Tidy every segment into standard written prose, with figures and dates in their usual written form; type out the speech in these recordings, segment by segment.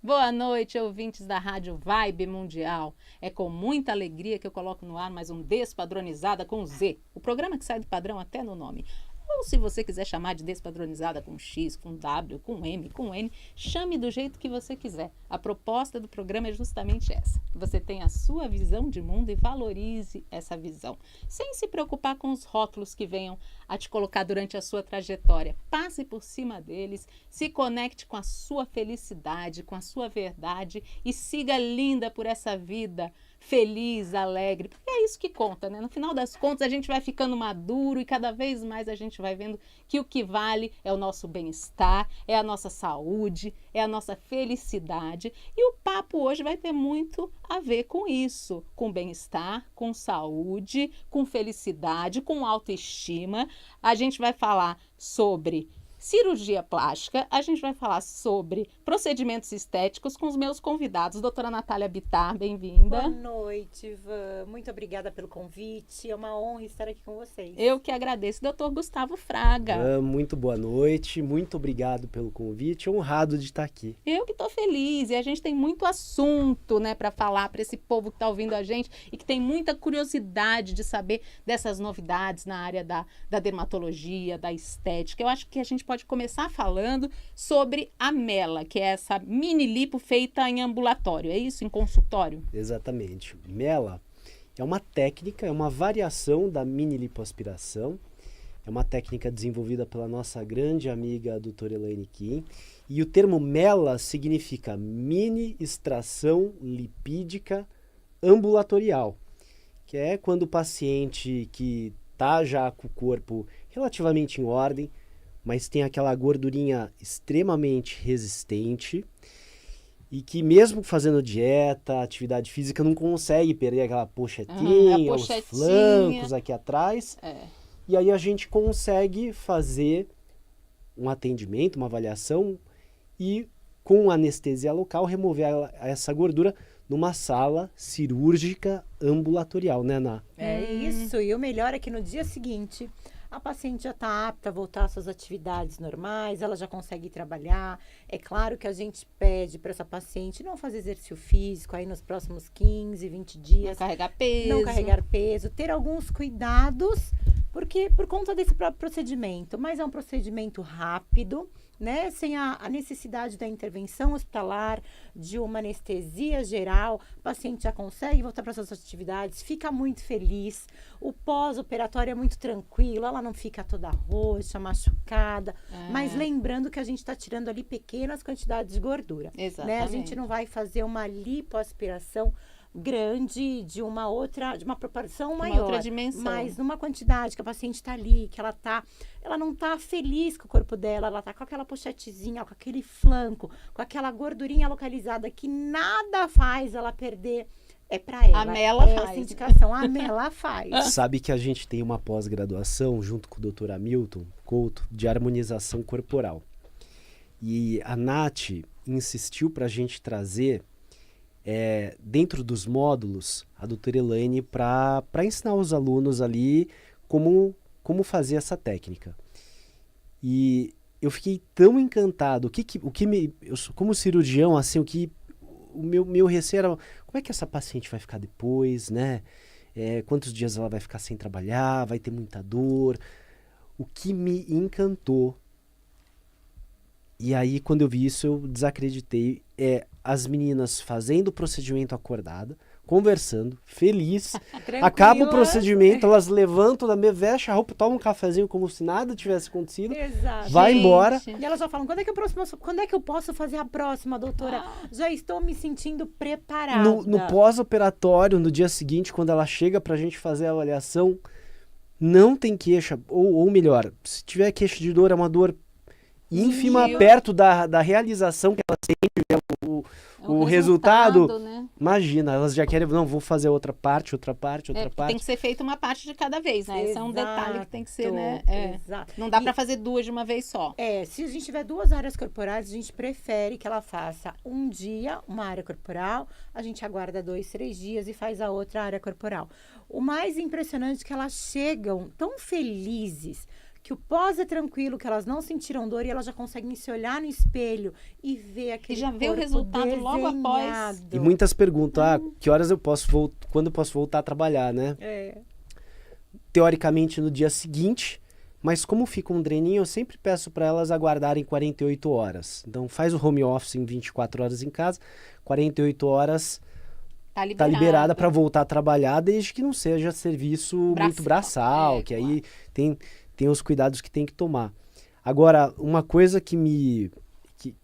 Boa noite, ouvintes da Rádio Vibe Mundial. É com muita alegria que eu coloco no ar mais um Despadronizada com Z, o programa que sai do padrão até no nome. Ou se você quiser chamar de Despadronizada com X, com W, com M, com N, chame do jeito que você quiser. A proposta do programa é justamente essa. Você tem a sua visão de mundo e valorize essa visão, sem se preocupar com os rótulos que venham a te colocar durante a sua trajetória. Passe por cima deles, se conecte com a sua felicidade, com a sua verdade e siga linda por essa vida feliz, alegre, porque é isso que conta, né? No final das contas, a gente vai ficando maduro e cada vez mais a gente vai vendo que o que vale é o nosso bem-estar, é a nossa saúde, é a nossa felicidade. E o papo hoje vai ter muito a ver com isso, com bem-estar, com saúde, com felicidade, com autoestima. A gente vai falar sobre cirurgia plástica, a gente vai falar sobre procedimentos estéticos com os meus convidados. Doutora Natália Bittar, bem-vinda. Boa noite, Ivan. Muito obrigada pelo convite. É uma honra estar aqui com vocês. Eu que agradeço. Doutor Gustavo Fraga. Muito boa noite, muito obrigado pelo convite, honrado de estar aqui. Eu que estou feliz, e a gente tem muito assunto, né, para falar para esse povo que está ouvindo a gente e que tem muita curiosidade de saber dessas novidades na área da dermatologia, da estética. Eu acho que a gente pode começar falando sobre a MELA, que é essa mini lipo feita em ambulatório, é isso? Em consultório? Exatamente. MELA é uma técnica, é uma variação da mini lipoaspiração. É uma técnica desenvolvida pela nossa grande amiga doutora Elaine Kim. E o termo MELA significa mini extração lipídica ambulatorial, que é quando o paciente que está já com o corpo relativamente em ordem, mas tem aquela gordurinha extremamente resistente e que mesmo fazendo dieta, atividade física, não consegue perder aquela pochetinha, os flancos aqui atrás. E aí a gente consegue fazer um atendimento, uma avaliação e com anestesia local remover essa gordura numa sala cirúrgica ambulatorial, né, Ná? É isso, e o melhor é que no dia seguinte a paciente já está apta a voltar às suas atividades normais, ela já consegue trabalhar. É claro que a gente pede para essa paciente não fazer exercício físico aí nos próximos 15, 20 dias. Não carregar peso, ter alguns cuidados, porque por conta desse próprio procedimento. Mas é um procedimento rápido, né? Sem a necessidade da intervenção hospitalar, de uma anestesia geral, o paciente já consegue voltar para suas atividades, fica muito feliz, o pós-operatório é muito tranquilo, ela não fica toda roxa, machucada, mas lembrando que a gente está tirando ali pequenas quantidades de gordura. Exatamente. Né? A gente não vai fazer uma lipoaspiração grande de uma proporção maior, outra dimensão. Mas numa quantidade que a paciente está ali, que ela não está feliz com o corpo dela, ela está com aquela pochetezinha, com aquele flanco, com aquela gordurinha localizada que nada faz ela perder. É para ela. A MELA faz. Essa indicação, a MELA faz. Sabe que a gente tem uma pós-graduação junto com o Dr. Hamilton Couto de harmonização corporal. E a Nath insistiu para a gente trazer dentro dos módulos, a doutora Elaine para ensinar os alunos ali como fazer essa técnica. E eu fiquei tão encantado. Como cirurgião, assim, o meu receio era como é que essa paciente vai ficar depois, né? Quantos dias ela vai ficar sem trabalhar, vai ter muita dor. O que me encantou, e aí quando eu vi isso eu desacreditei, as meninas fazendo o procedimento acordada, conversando, feliz, acaba o procedimento, elas levantam da mesa, vestem a roupa, tomam um cafezinho como se nada tivesse acontecido. Exato. Vai embora. E elas já falam, quando é que eu posso fazer a próxima, doutora? Já estou me sentindo preparada. No pós-operatório, no dia seguinte, quando ela chega pra gente fazer a avaliação, não tem queixa, ou melhor, se tiver queixa de dor, é uma dor ínfima, perto da realização que ela sente, o resultado, né? Imagina, elas já querem, não, vou fazer outra parte. Tem que ser feita uma parte de cada vez, né? Esse é um detalhe que tem que ser, né? Exato. Não dá para fazer duas de uma vez só. Se a gente tiver duas áreas corporais, a gente prefere que ela faça um dia uma área corporal, a gente aguarda 2, 3 dias e faz a outra área corporal. O mais impressionante é que elas chegam tão felizes, que o pós é tranquilo, que elas não sentiram dor e elas já conseguem se olhar no espelho e ver aquele E já vê o corpo resultado logo após. E muitas perguntam, que horas eu posso voltar, quando eu posso voltar a trabalhar, né? Teoricamente no dia seguinte, mas como fica um dreninho, eu sempre peço para elas aguardarem 48 horas. Então faz o home office em 24 horas em casa, 48 horas tá liberada para voltar a trabalhar, desde que não seja serviço muito braçal, que aí tem os cuidados que tem que tomar. Agora, uma coisa que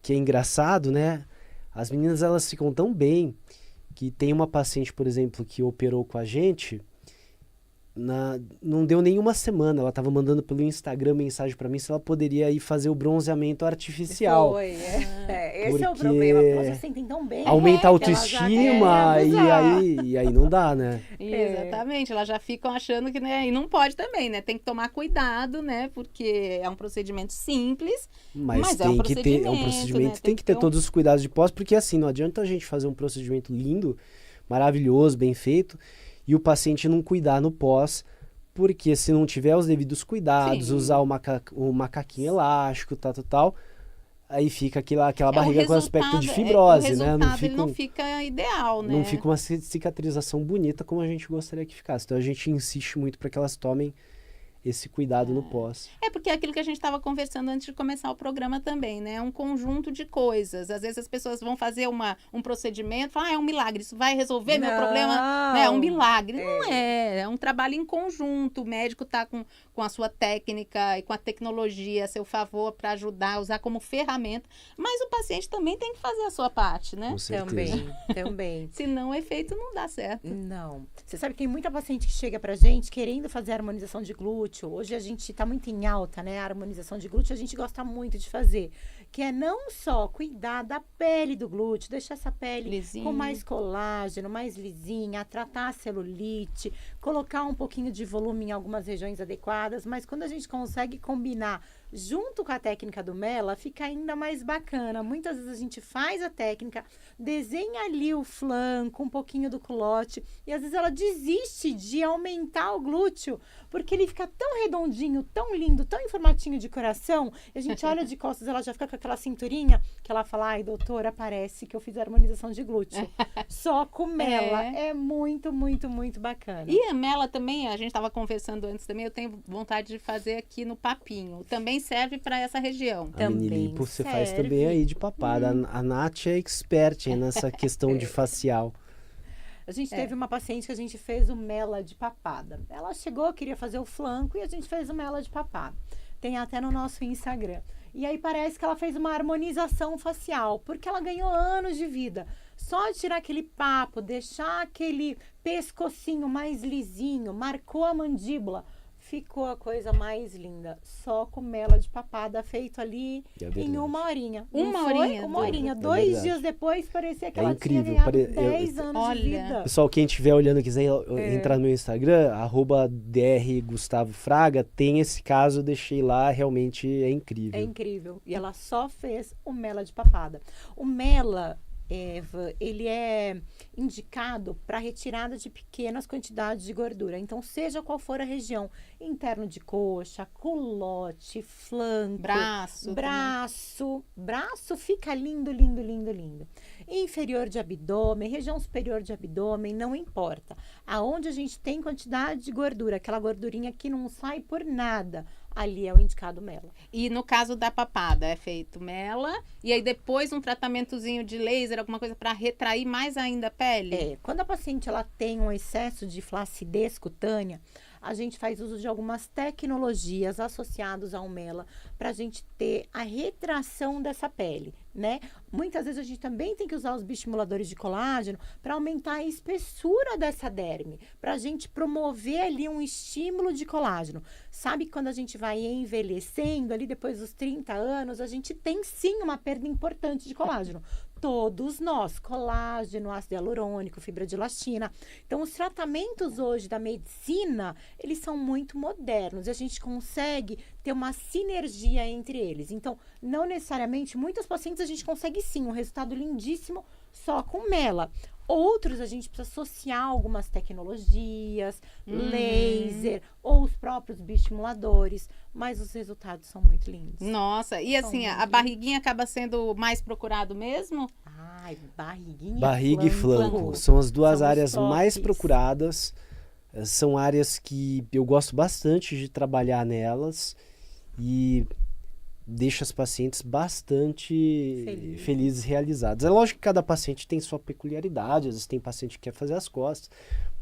é engraçado, né? As meninas, elas ficam tão bem que tem uma paciente, por exemplo, que operou com a gente, não deu nenhuma semana, ela estava mandando pelo Instagram mensagem para mim se ela poderia ir fazer o bronzeamento artificial. Esse é o problema, porque elas se sentem tão bem. Aumenta a autoestima e aí não dá, né? Exatamente, elas já ficam achando que, né, e não pode também, né? Tem que tomar cuidado, né? Porque é um procedimento simples, mas tem que ter, é um procedimento, né? tem que ter todos os cuidados de pós, porque assim, não adianta a gente fazer um procedimento lindo, maravilhoso, bem feito, e o paciente não cuidar no pós, porque se não tiver os devidos cuidados, usar o macaquinho elástico, tal, aí fica aquela barriga com aspecto de fibrose, né? Não fica ideal, né? Não fica uma cicatrização bonita como a gente gostaria que ficasse. Então a gente insiste muito para que elas tomem esse cuidado no pós. Porque é aquilo que a gente estava conversando antes de começar o programa também, né? É um conjunto de coisas. Às vezes as pessoas vão fazer um procedimento, falam, é um milagre, isso vai resolver meu problema. É um milagre. Não é um trabalho em conjunto. O médico está com a sua técnica e com a tecnologia a seu favor para ajudar, usar como ferramenta. Mas o paciente também tem que fazer a sua parte, né? Com certeza. Também. Senão o efeito não dá certo. Não. Você sabe que tem muita paciente que chega pra gente querendo fazer a harmonização de glúteo. Hoje a gente tá muito em alta, né? A harmonização de glúteo a gente gosta muito de fazer. Que é não só cuidar da pele do glúteo, deixar essa pele lisinha, com mais colágeno, mais lisinha, tratar a celulite, colocar um pouquinho de volume em algumas regiões adequadas, mas quando a gente consegue combinar junto com a técnica do Mela, fica ainda mais bacana. Muitas vezes a gente faz a técnica, desenha ali o flanco, um pouquinho do culote, e às vezes ela desiste de aumentar o glúteo, porque ele fica tão redondinho, tão lindo, tão em formatinho de coração, e a gente olha de costas, ela já fica com aquela cinturinha, que ela fala, ai, doutora, parece que eu fiz a harmonização de glúteo. Só com Mela. É muito, muito, muito bacana. E a Mela também, a gente estava conversando antes também, eu tenho vontade de fazer aqui no Papinho. Também serve para essa região. A Minilipo você faz também aí de papada. A Nath é expert nessa questão de facial. A gente teve uma paciente que a gente fez o Mela de papada. Ela chegou, queria fazer o flanco e a gente fez o Mela de papada. Tem até no nosso Instagram. E aí parece que ela fez uma harmonização facial, porque ela ganhou anos de vida. Só de tirar aquele papo, deixar aquele pescocinho mais lisinho, marcou a mandíbula, ficou a coisa mais linda. Só com Mela de papada feito ali em uma horinha. Uma horinha. 2 dias depois parecia que ela tinha ganhado 10 anos de vida. Pessoal, quem estiver olhando, quiser entrar no meu Instagram, @drGustavoFraga, tem esse caso, eu deixei lá, realmente é incrível. É incrível. E ela só fez o Mela de papada. O Mela, Eva, ele é indicado para retirada de pequenas quantidades de gordura. Então, seja qual for a região, interno de coxa, culote, flanco, braço fica lindo, lindo, lindo, lindo. Inferior de abdômen, região superior de abdômen, não importa. Aonde a gente tem quantidade de gordura, aquela gordurinha que não sai por nada, ali é o indicado Mela. E no caso da papada, é feito Mela, e aí depois um tratamentozinho de laser, alguma coisa para retrair mais ainda a pele? Quando a paciente ela tem um excesso de flacidez cutânea, a gente faz uso de algumas tecnologias associadas ao Mela para a gente ter a retração dessa pele, né? Muitas vezes a gente também tem que usar os bioestimuladores de colágeno para aumentar a espessura dessa derme, para a gente promover ali um estímulo de colágeno. Sabe que quando a gente vai envelhecendo, ali depois dos 30 anos, a gente tem sim uma perda importante de colágeno. Todos nós, colágeno, ácido hialurônico, fibra de elastina. Então, os tratamentos hoje da medicina, eles são muito modernos e a gente consegue ter uma sinergia entre eles. Então, não necessariamente, muitos pacientes a gente consegue sim um resultado lindíssimo só com Mela. Outros a gente precisa associar algumas tecnologias, laser ou os próprios bioestimuladores, mas os resultados são muito lindos. Nossa, e assim, a barriguinha acaba sendo mais procurado mesmo? Ai, barriguinha Barriga e flanco flanco. são as duas São os áreas mais tops. procuradas. São áreas que eu gosto bastante de trabalhar nelas e deixa as pacientes bastante felizes e realizadas. É lógico que cada paciente tem sua peculiaridade, às vezes tem paciente que quer fazer as costas,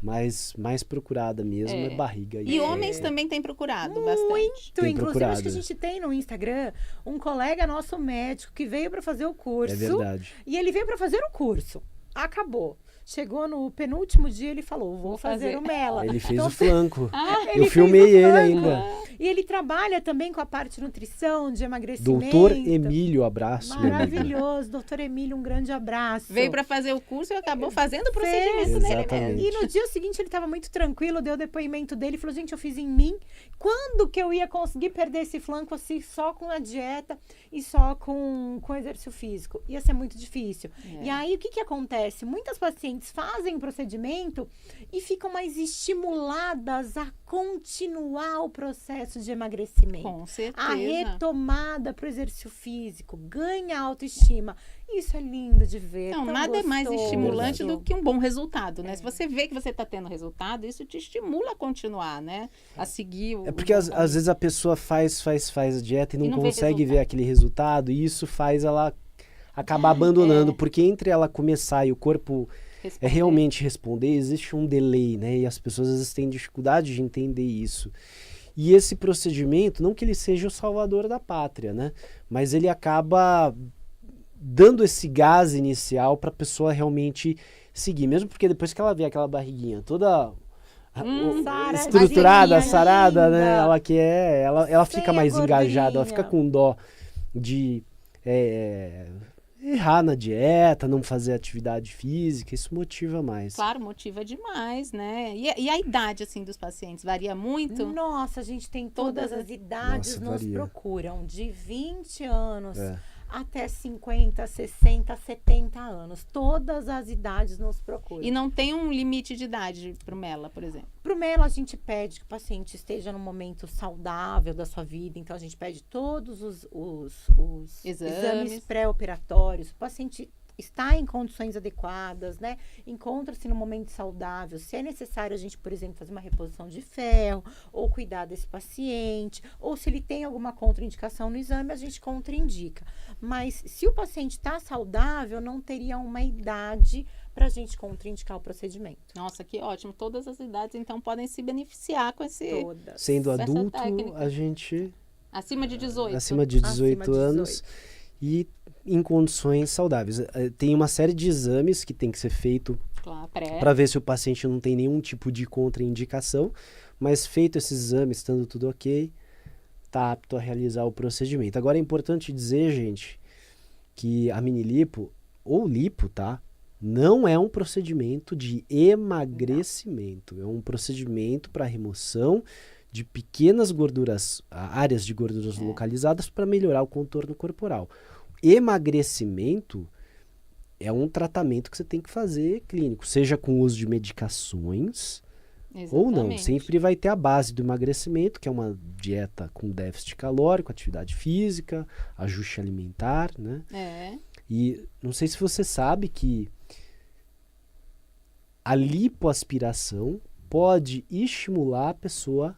mas mais procurada mesmo é barriga. E homens também têm procurado bastante. Inclusive, procurado. acho que a gente tem no Instagram um colega nosso médico que veio para fazer o curso. É verdade. E ele veio para fazer o curso. Acabou. Chegou no penúltimo dia, ele falou, vou fazer o Mela. Ele fez Então, o flanco. ele Eu filmei fez o ele flanco. ainda. E ele trabalha também com a parte de nutrição, de emagrecimento. Doutor Emílio, abraço. meu amigo. Maravilhoso. Doutor Emílio, um grande abraço. Veio para fazer o curso e acabou fazendo o procedimento Fez. nele Exatamente. mesmo. E no dia seguinte ele estava muito tranquilo, deu o depoimento dele, falou, gente, eu fiz em mim. Quando que eu ia conseguir perder esse flanco assim, só com a dieta e só com exercício físico? Ia ser muito difícil. E aí, o que acontece? Muitas pacientes fazem o procedimento e ficam mais estimuladas a continuar o processo de emagrecimento. Com certeza. A retomada para o exercício físico, ganha autoestima. Isso é lindo de ver. Não, tão nada é mais gostoso. estimulante do que um bom resultado, né? Se você vê que você está tendo resultado, isso te estimula a continuar, né? A seguir o... É porque às vezes a pessoa faz a dieta e não, não vê consegue ver resultado. aquele resultado, e isso faz ela acabar abandonando, porque entre ela começar e o corpo responder. realmente responder, existe um delay, né? E as pessoas às vezes têm dificuldade de entender isso. E esse procedimento, não que ele seja o salvador da pátria, né? Mas ele acaba dando esse gás inicial para a pessoa realmente seguir, mesmo porque depois que ela vê aquela barriguinha toda estruturada, saradinha, sarada, né? linda. Ela fica Sem a mais engajada, ela gordurinha. fica com dó de errar na dieta, não fazer atividade física, isso motiva mais. Claro, motiva demais, né? E a idade, assim, dos pacientes varia muito? Nossa, a gente tem todas as idades, Nossa, nos varia. procuram, de 20 anos É. até 50, 60, 70 anos. Todas as idades nos procuram. E não tem um limite de idade pro Mela, por exemplo? Pro Melo, a gente pede que o paciente esteja num momento saudável da sua vida. Então, a gente pede todos os exames pré-operatórios. O paciente está em condições adequadas, né? Encontra-se num momento saudável. Se é necessário a gente, por exemplo, fazer uma reposição de ferro ou cuidar desse paciente, ou se ele tem alguma contraindicação no exame, a gente contraindica. Mas se o paciente está saudável, não teria uma idade para a gente contraindicar o procedimento. Nossa, que ótimo. Todas as idades, então, podem se beneficiar com esse... Todas. Sendo essa adulto, técnica. a gente Acima de 18. acima de 18 Acima de anos 18. e em condições saudáveis. Tem uma série de exames que tem que ser feito Claro, para ver se o paciente não tem nenhum tipo de contraindicação, mas feito esses exames, estando tudo ok, está apto a realizar o procedimento. Agora é importante dizer, gente, que a mini lipo, ou lipo, tá? Não é um procedimento de emagrecimento, é um procedimento para remoção de pequenas gorduras, áreas de gorduras localizadas para melhorar o contorno corporal. Emagrecimento é um tratamento que você tem que fazer clínico, seja com uso de medicações ou não. Exatamente. Sempre vai ter a base do emagrecimento, que é uma dieta com déficit calórico, atividade física, ajuste alimentar, né? É. E não sei se você sabe que a lipoaspiração pode estimular a pessoa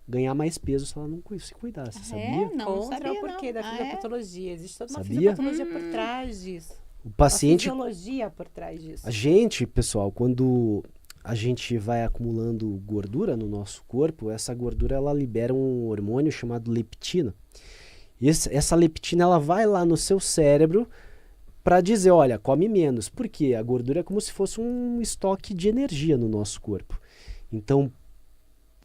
ganhar mais peso se ela não se cuidar, você sabia? Não Contra sabia, o porquê não. da fisiopatologia. Existe toda uma Sabia? fisiopatologia por trás disso. O Uma paciente, fisiologia por trás disso. a gente, pessoal, quando a gente vai acumulando gordura no nosso corpo, essa gordura ela libera um hormônio chamado leptina. Essa leptina ela vai lá no seu cérebro para dizer, olha, come menos. Por quê? A gordura é como se fosse um estoque de energia no nosso corpo. Então,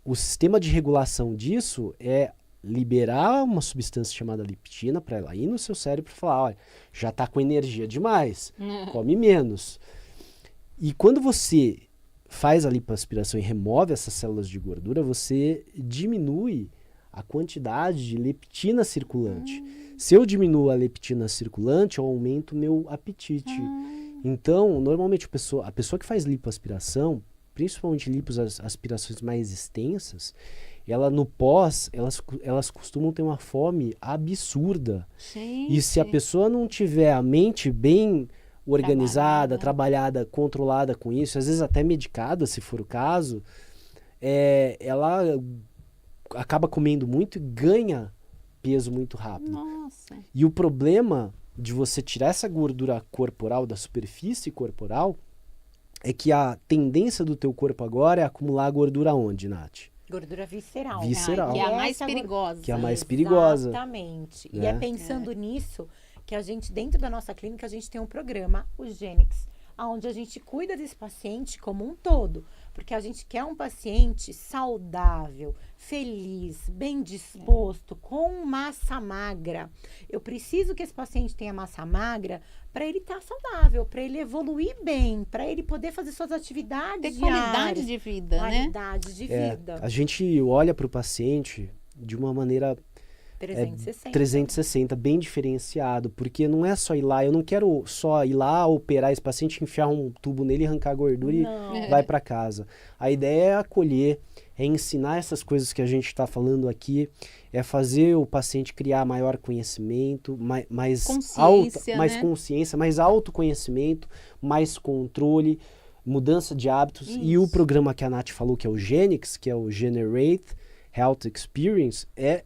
o sistema de regulação disso é liberar uma substância chamada leptina para ela ir no seu cérebro e falar, olha, já está com energia demais, come menos. E quando você faz a lipoaspiração e remove essas células de gordura, você diminui a quantidade de leptina circulante. Se eu diminuo a leptina circulante, eu aumento o meu apetite. Então, normalmente a pessoa que faz lipoaspiração, principalmente lipoaspirações mais extensas, ela no pós, elas costumam ter uma fome absurda. E se a pessoa não tiver a mente bem organizada, trabalhada, controlada com isso, às vezes até medicada, se for o caso, ela acaba comendo muito e ganha peso muito rápido. Nossa. E o problema de você tirar essa gordura corporal, da superfície corporal, é que a tendência do teu corpo agora é acumular gordura onde, Nath? Gordura visceral. Visceral. Que é a mais Essa perigosa. Que é a mais perigosa. Exatamente. Né? E é pensando nisso que a gente, dentro da nossa clínica, a gente tem um programa, o Gênix, onde a gente cuida desse paciente como um todo. Porque a gente quer um paciente saudável, feliz, bem disposto, com massa magra. Eu preciso que esse paciente tenha massa magra para ele estar saudável, para ele evoluir bem, para ele poder fazer suas atividades Ter diárias. qualidade de vida, né? Qualidade de vida. A gente olha para o paciente de uma maneira 360, bem diferenciado, porque não é só ir lá, eu não quero só ir lá, operar esse paciente, enfiar um tubo nele, arrancar a gordura e vai para casa. A ideia é acolher, é ensinar essas coisas que a gente está falando aqui, é fazer o paciente criar maior conhecimento, mais consciência, mais autoconhecimento, mais controle, mudança de hábitos. Isso. E o programa que a Nath falou, que é o Gênix, que é o Generate Health Experience, é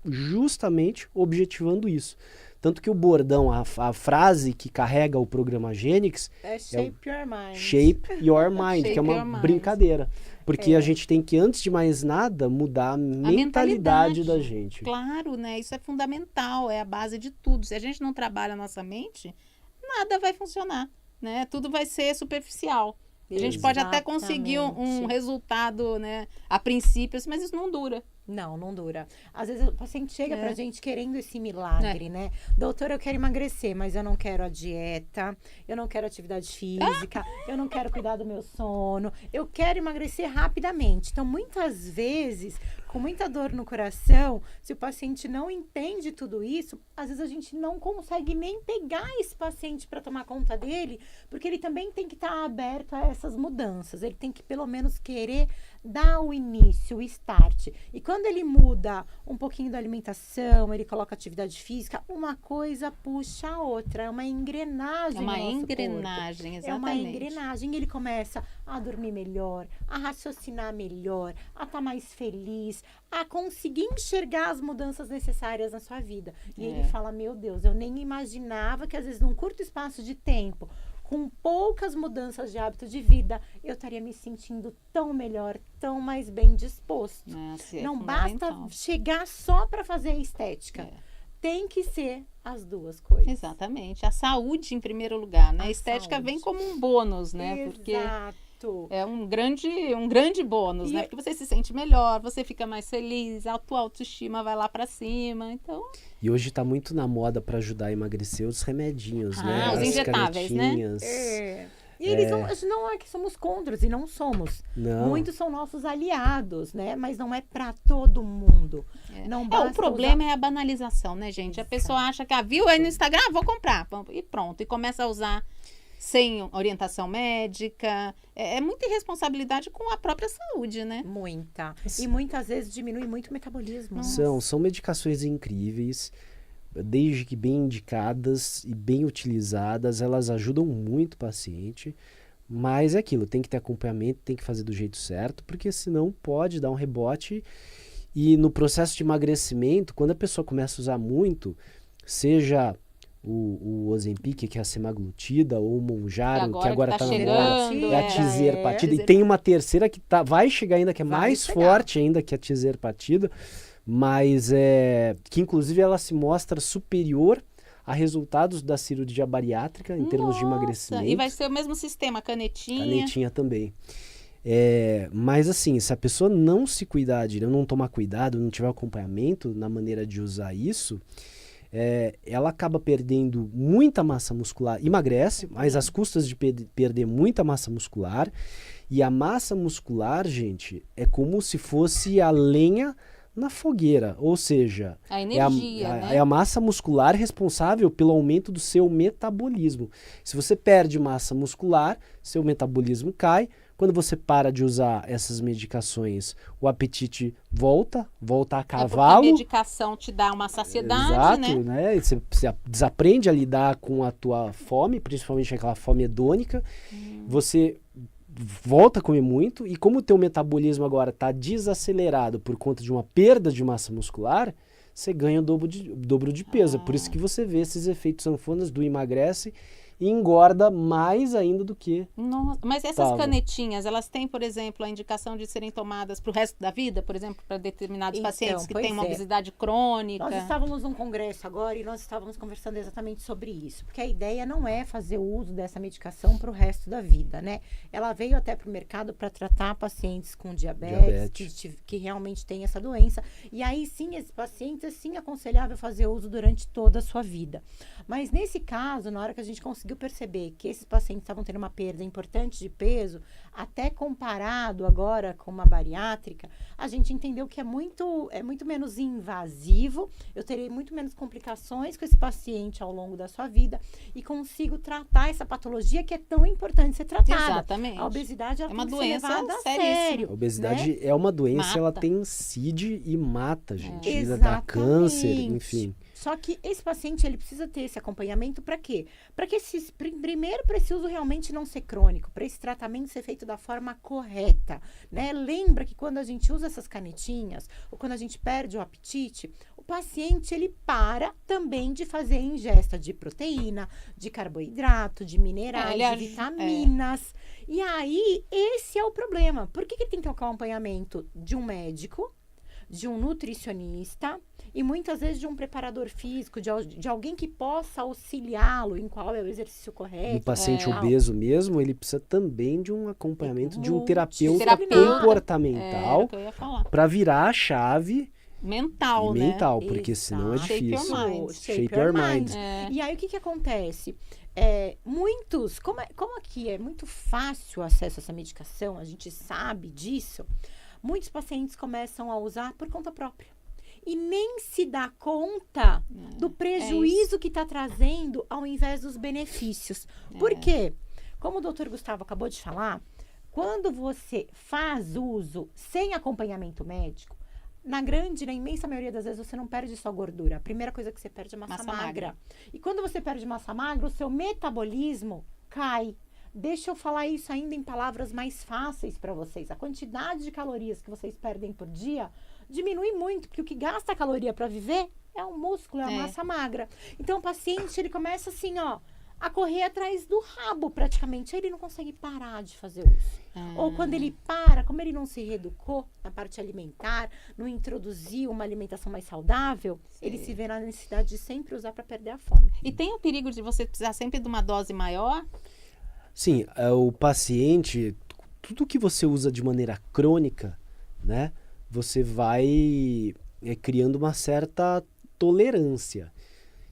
justamente objetivando isso. Tanto que o bordão, a frase que carrega o programa Gênix é Shape Your Mind. Shape Your Mind, que é uma brincadeira. Porque a gente tem que, antes de mais nada, mudar a mentalidade da gente. Claro, né? Isso é fundamental, é a base de tudo. Se a gente não trabalha a nossa mente, nada vai funcionar, né? Tudo vai ser superficial. A gente pode até conseguir um resultado, né, a princípio, mas isso não dura. Não dura. Às vezes o paciente chega pra gente querendo esse milagre, né? Doutor, eu quero emagrecer, mas eu não quero a dieta, eu não quero atividade física, eu não quero cuidar do meu sono, eu quero emagrecer rapidamente. Então, muitas vezes, com muita dor no coração, se o paciente não entende tudo isso, às vezes a gente não consegue nem pegar esse paciente para tomar conta dele, porque ele também tem que estar aberto a essas mudanças. Ele tem que, pelo menos, querer dar o início, o start. E quando ele muda um pouquinho da alimentação, ele coloca atividade física, uma coisa puxa a outra. É uma engrenagem. É uma engrenagem, exatamente. É uma engrenagem. Ele começa a dormir melhor, a raciocinar melhor, a estar mais feliz, a conseguir enxergar as mudanças necessárias na sua vida. E ele fala, meu Deus, eu nem imaginava que às vezes num curto espaço de tempo, com poucas mudanças de hábito de vida, eu estaria me sentindo tão melhor, tão mais bem disposto. Não basta chegar só para fazer a estética. Tem que ser as duas coisas. Exatamente. A saúde em primeiro lugar, né? A estética vem como um bônus, né? Exato. Porque é um grande bônus, né? Porque você se sente melhor, você fica mais feliz, a tua autoestima vai lá pra cima, então... E hoje tá muito na moda para ajudar a emagrecer os remedinhos, né? Os injetáveis, né? E eles não é que somos contra, e não somos. Não. Muitos são nossos aliados, né? Mas não é para todo mundo. Não basta o problema é a banalização, né, gente? A pessoa acha que viu aí no Instagram, vou comprar. E pronto, e começa a usar sem orientação médica. É muita irresponsabilidade com a própria saúde, né? Muita. E muitas vezes diminui muito o metabolismo. São medicações incríveis, desde que bem indicadas e bem utilizadas, elas ajudam muito o paciente, mas é aquilo, tem que ter acompanhamento, tem que fazer do jeito certo, porque senão pode dar um rebote. E no processo de emagrecimento, quando a pessoa começa a usar muito, seja o Ozempic, que é a semaglutida, ou o Mounjaro, que agora está na moda, é a tizerpatida, e tem uma terceira que vai chegar ainda, que é mais forte ainda que a tizerpatida, mas que inclusive ela se mostra superior a resultados da cirurgia bariátrica em termos de emagrecimento. E vai ser o mesmo sistema, canetinha. Canetinha também. Mas assim, se a pessoa não se cuidar, não tomar cuidado, não tiver acompanhamento na maneira de usar isso, ela acaba perdendo muita massa muscular, emagrece, mas às custas de perder muita massa muscular. E a massa muscular, gente, é como se fosse a lenha na fogueira, ou seja, A energia, né? é a massa muscular responsável pelo aumento do seu metabolismo. Se você perde massa muscular, seu metabolismo cai. Quando você para de usar essas medicações, o apetite volta a Porque a cavalo. medicação te dá uma saciedade, Exato, né? Você desaprende a lidar com a tua fome, principalmente aquela fome hedônica. Você volta a comer muito e como o teu metabolismo agora está desacelerado por conta de uma perda de massa muscular, você ganha o dobro de peso. É por isso que você vê esses efeitos sanfonas do emagrece e engorda mais ainda do que... Nossa, mas essas Tava. canetinhas, elas têm, por exemplo, a indicação de serem tomadas para o resto da vida, por exemplo, para determinados Então, pacientes que pois têm uma é. obesidade crônica? Nós estávamos num congresso agora e nós estávamos conversando exatamente sobre isso, porque a ideia não é fazer o uso dessa medicação para o resto da vida, né? Ela veio até para o mercado para tratar pacientes com diabetes. Que realmente têm essa doença, e aí sim, esses pacientes, é sim aconselhável fazer uso durante toda a sua vida. Mas nesse caso, na hora que a gente conseguiu perceber que esses pacientes estavam tendo uma perda importante de peso, até comparado agora com uma bariátrica, a gente entendeu que é muito menos invasivo, eu terei muito menos complicações com esse paciente ao longo da sua vida e consigo tratar essa patologia que é tão importante ser tratada. Exatamente. A obesidade ela É uma tem que ser doença levada a seríssima. sério. A obesidade né? é uma doença, ela Mata. tem incide e mata, gente. É. Ela dá câncer, Exatamente. enfim. Só que esse paciente, ele precisa ter esse acompanhamento para quê? Para que primeiro para esse uso realmente não ser crônico, para esse tratamento ser feito da forma correta, né? Lembra que quando a gente usa essas canetinhas, ou quando a gente perde o apetite, o paciente, ele para também de fazer ingesta de proteína, de carboidrato, de minerais, ele de vitaminas. E aí, esse é o problema. Por que tem que ter o acompanhamento de um médico, de um nutricionista e muitas vezes de um preparador físico, de alguém que possa auxiliá-lo em qual é o exercício correto. O paciente tal. obeso mesmo, ele precisa também de um acompanhamento de um terapeuta Terapeuta. comportamental Era o que eu ia falar. para virar a chave Mental, né? mental, porque senão é Exato. Shape your difícil. mind. Shape your mind. É. E aí, o que acontece? Muitos, como aqui é muito fácil o acesso a essa medicação, a gente sabe disso, muitos pacientes começam a usar por conta própria. E nem se dá conta do prejuízo que está trazendo ao invés dos benefícios. Por quê? Como o doutor Gustavo acabou de falar, quando você faz uso sem acompanhamento médico, na imensa maioria das vezes, você não perde só gordura. A primeira coisa que você perde é massa magra. E quando você perde massa magra, o seu metabolismo cai. Deixa eu falar isso ainda em palavras mais fáceis para vocês. A quantidade de calorias que vocês perdem por dia diminui muito, porque o que gasta caloria para viver é o músculo, é a massa magra. Então, o paciente, ele começa assim, ó, a correr atrás do rabo, praticamente. Aí ele não consegue parar de fazer isso. Ou quando ele para, como ele não se reeducou na parte alimentar, não introduziu uma alimentação mais saudável, ele se vê na necessidade de sempre usar para perder a fome. E tem o perigo de você precisar sempre de uma dose maior? Sim, o paciente, tudo que você usa de maneira crônica, né, você vai criando uma certa tolerância.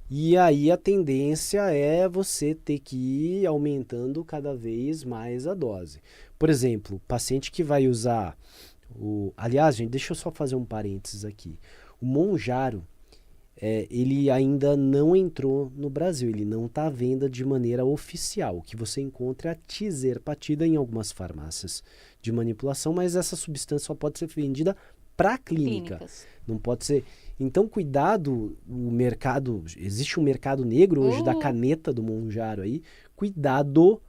E aí a tendência é você ter que ir aumentando cada vez mais a dose. Por exemplo, paciente que vai usar Aliás, gente, deixa eu só fazer um parênteses aqui. O Mounjaro, ele ainda não entrou no Brasil, ele não está à venda de maneira oficial. O que você encontra é a tizerpatida em algumas farmácias de manipulação, mas essa substância só pode ser vendida para clínica. Clínicas. Não pode ser. Então, cuidado, o mercado, existe um mercado negro hoje da caneta do Mounjaro aí. Cuidado,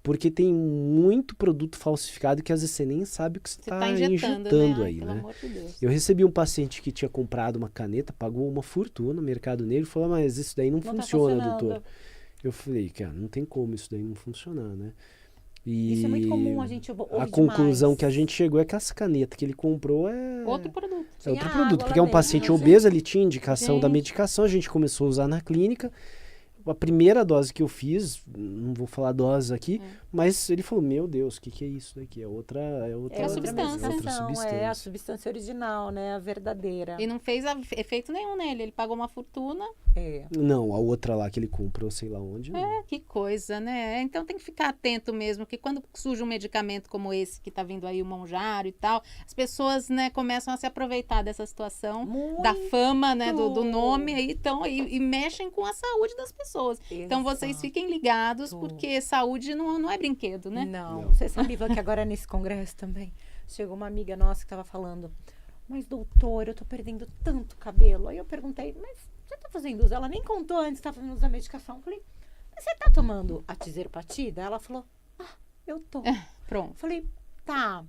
porque tem muito produto falsificado que às vezes você nem sabe o que você está injetando, né? aí, Pelo né? amor de Deus. Eu recebi um paciente que tinha comprado uma caneta, pagou uma fortuna no mercado negro e falou, mas isso daí não funciona, tá doutor. Eu falei, cara, não tem como isso daí não funcionar, né? E Isso é muito comum, a gente ouve a conclusão demais. que a gente chegou é que essa caneta que ele comprou é Outro produto. é outro Tinha produto, água porque lá é um paciente dentro, obeso, ele tinha indicação da Gente. medicação, a gente começou a usar na clínica. a primeira dose que eu fiz, não vou falar dose aqui, mas ele falou, meu Deus, o que é isso daqui? É outra substância. É a substância original, né? A verdadeira. E não fez efeito nenhum nele. Ele pagou uma fortuna. Não, a outra lá que ele comprou, sei lá onde. Não. Que coisa, né? Então tem que ficar atento mesmo, que quando surge um medicamento como esse que tá vindo aí, o Monjaro e tal, as pessoas, né, começam a se aproveitar dessa situação, da fama, né, do nome aí, então, e mexem com a saúde das pessoas. Então vocês fiquem ligados, porque saúde não é brinquedo, né? Não. Você sabe, Ivan, que agora nesse congresso também chegou uma amiga nossa que estava falando, mas doutor, eu tô perdendo tanto cabelo. Aí eu perguntei, mas você tá fazendo uso? Ela nem contou antes que tá fazendo uso da medicação. Eu falei, mas você tá tomando a tiserpatida? Ela falou, eu tô. Pronto. Eu falei, tá.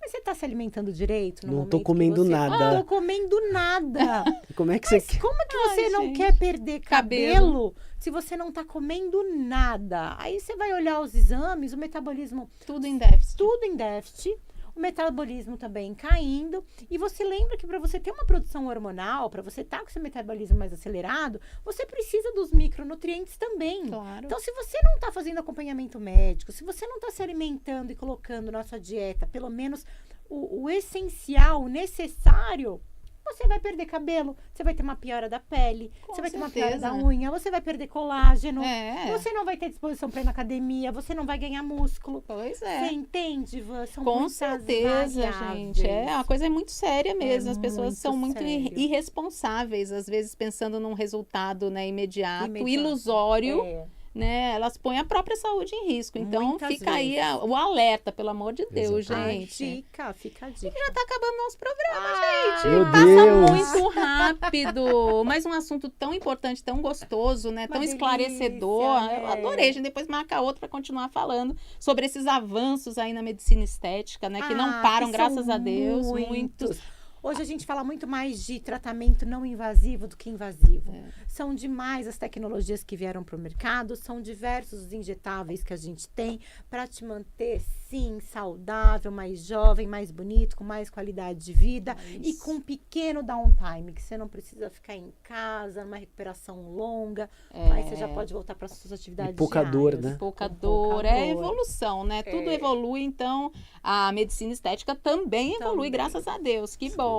Mas você tá se alimentando direito? Não tô comendo nada. Não tô comendo nada. Como é que Mas você... como é que você não quer perder cabelo se você não tá comendo nada? Aí você vai olhar os exames, o metabolismo... Tudo em déficit. Tudo em déficit. O metabolismo também caindo. E você lembra que para você ter uma produção hormonal, para você estar com seu metabolismo mais acelerado, você precisa dos micronutrientes também. Claro. Então, se você não está fazendo acompanhamento médico, se você não está se alimentando e colocando na sua dieta, pelo menos o essencial, o necessário, você vai perder cabelo, você vai ter uma piora da pele, você vai ter uma piora da unha, você vai perder colágeno, você não vai ter disposição para ir na academia, você não vai ganhar músculo. Pois é. Você entende, Ivan? São com certeza, variáveis. gente. A coisa é muito séria mesmo. As pessoas muito são muito sério. Irresponsáveis, às vezes pensando num resultado, né, imediato, ilusório. Né, elas põem a própria saúde em risco. Então, Muitas fica aí vezes. o alerta, pelo amor de Deus, Exatamente. gente. Fica a dica. Já tá acabando nosso programa, gente. Meu Passa Deus. muito rápido. Mas um assunto tão importante, tão gostoso, né? Tão esclarecedor. delícia, Eu adorei. A gente depois marca outro para continuar falando sobre esses avanços aí na medicina estética, né? Que não param, que graças são a Deus. muitos. Hoje a gente fala muito mais de tratamento não invasivo do que invasivo. São demais as tecnologias que vieram para o mercado, são diversos os injetáveis que a gente tem para te manter, sim, saudável, mais jovem, mais bonito, com mais qualidade de vida e com um pequeno downtime, que você não precisa ficar em casa, numa recuperação longa, mas você já pode voltar para suas atividades pouca dor, diárias. né? Pouca dor. É evolução, né? Tudo evolui, então a medicina estética também evolui, graças a Deus. Que bom.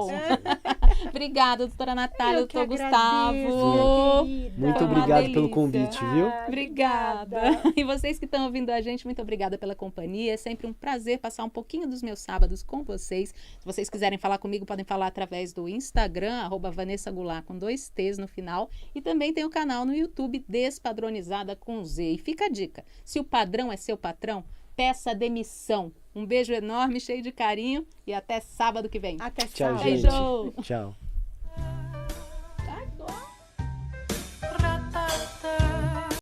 Obrigada, doutora Natália, doutor Gustavo. Muito obrigado pelo convite, viu? Obrigada. E vocês que estão ouvindo a gente, muito obrigada pela companhia. É sempre um prazer passar um pouquinho dos meus sábados com vocês. Se vocês quiserem falar comigo, podem falar através do Instagram, @Vanessa Goulart, com 2 T's no final. E também tem o canal no YouTube, Despadronizada com Z. E fica a dica, se o padrão é seu patrão, peça demissão. Um beijo enorme, cheio de carinho e até sábado que vem. Até Tchau, sábado. gente. Beijo. Tchau.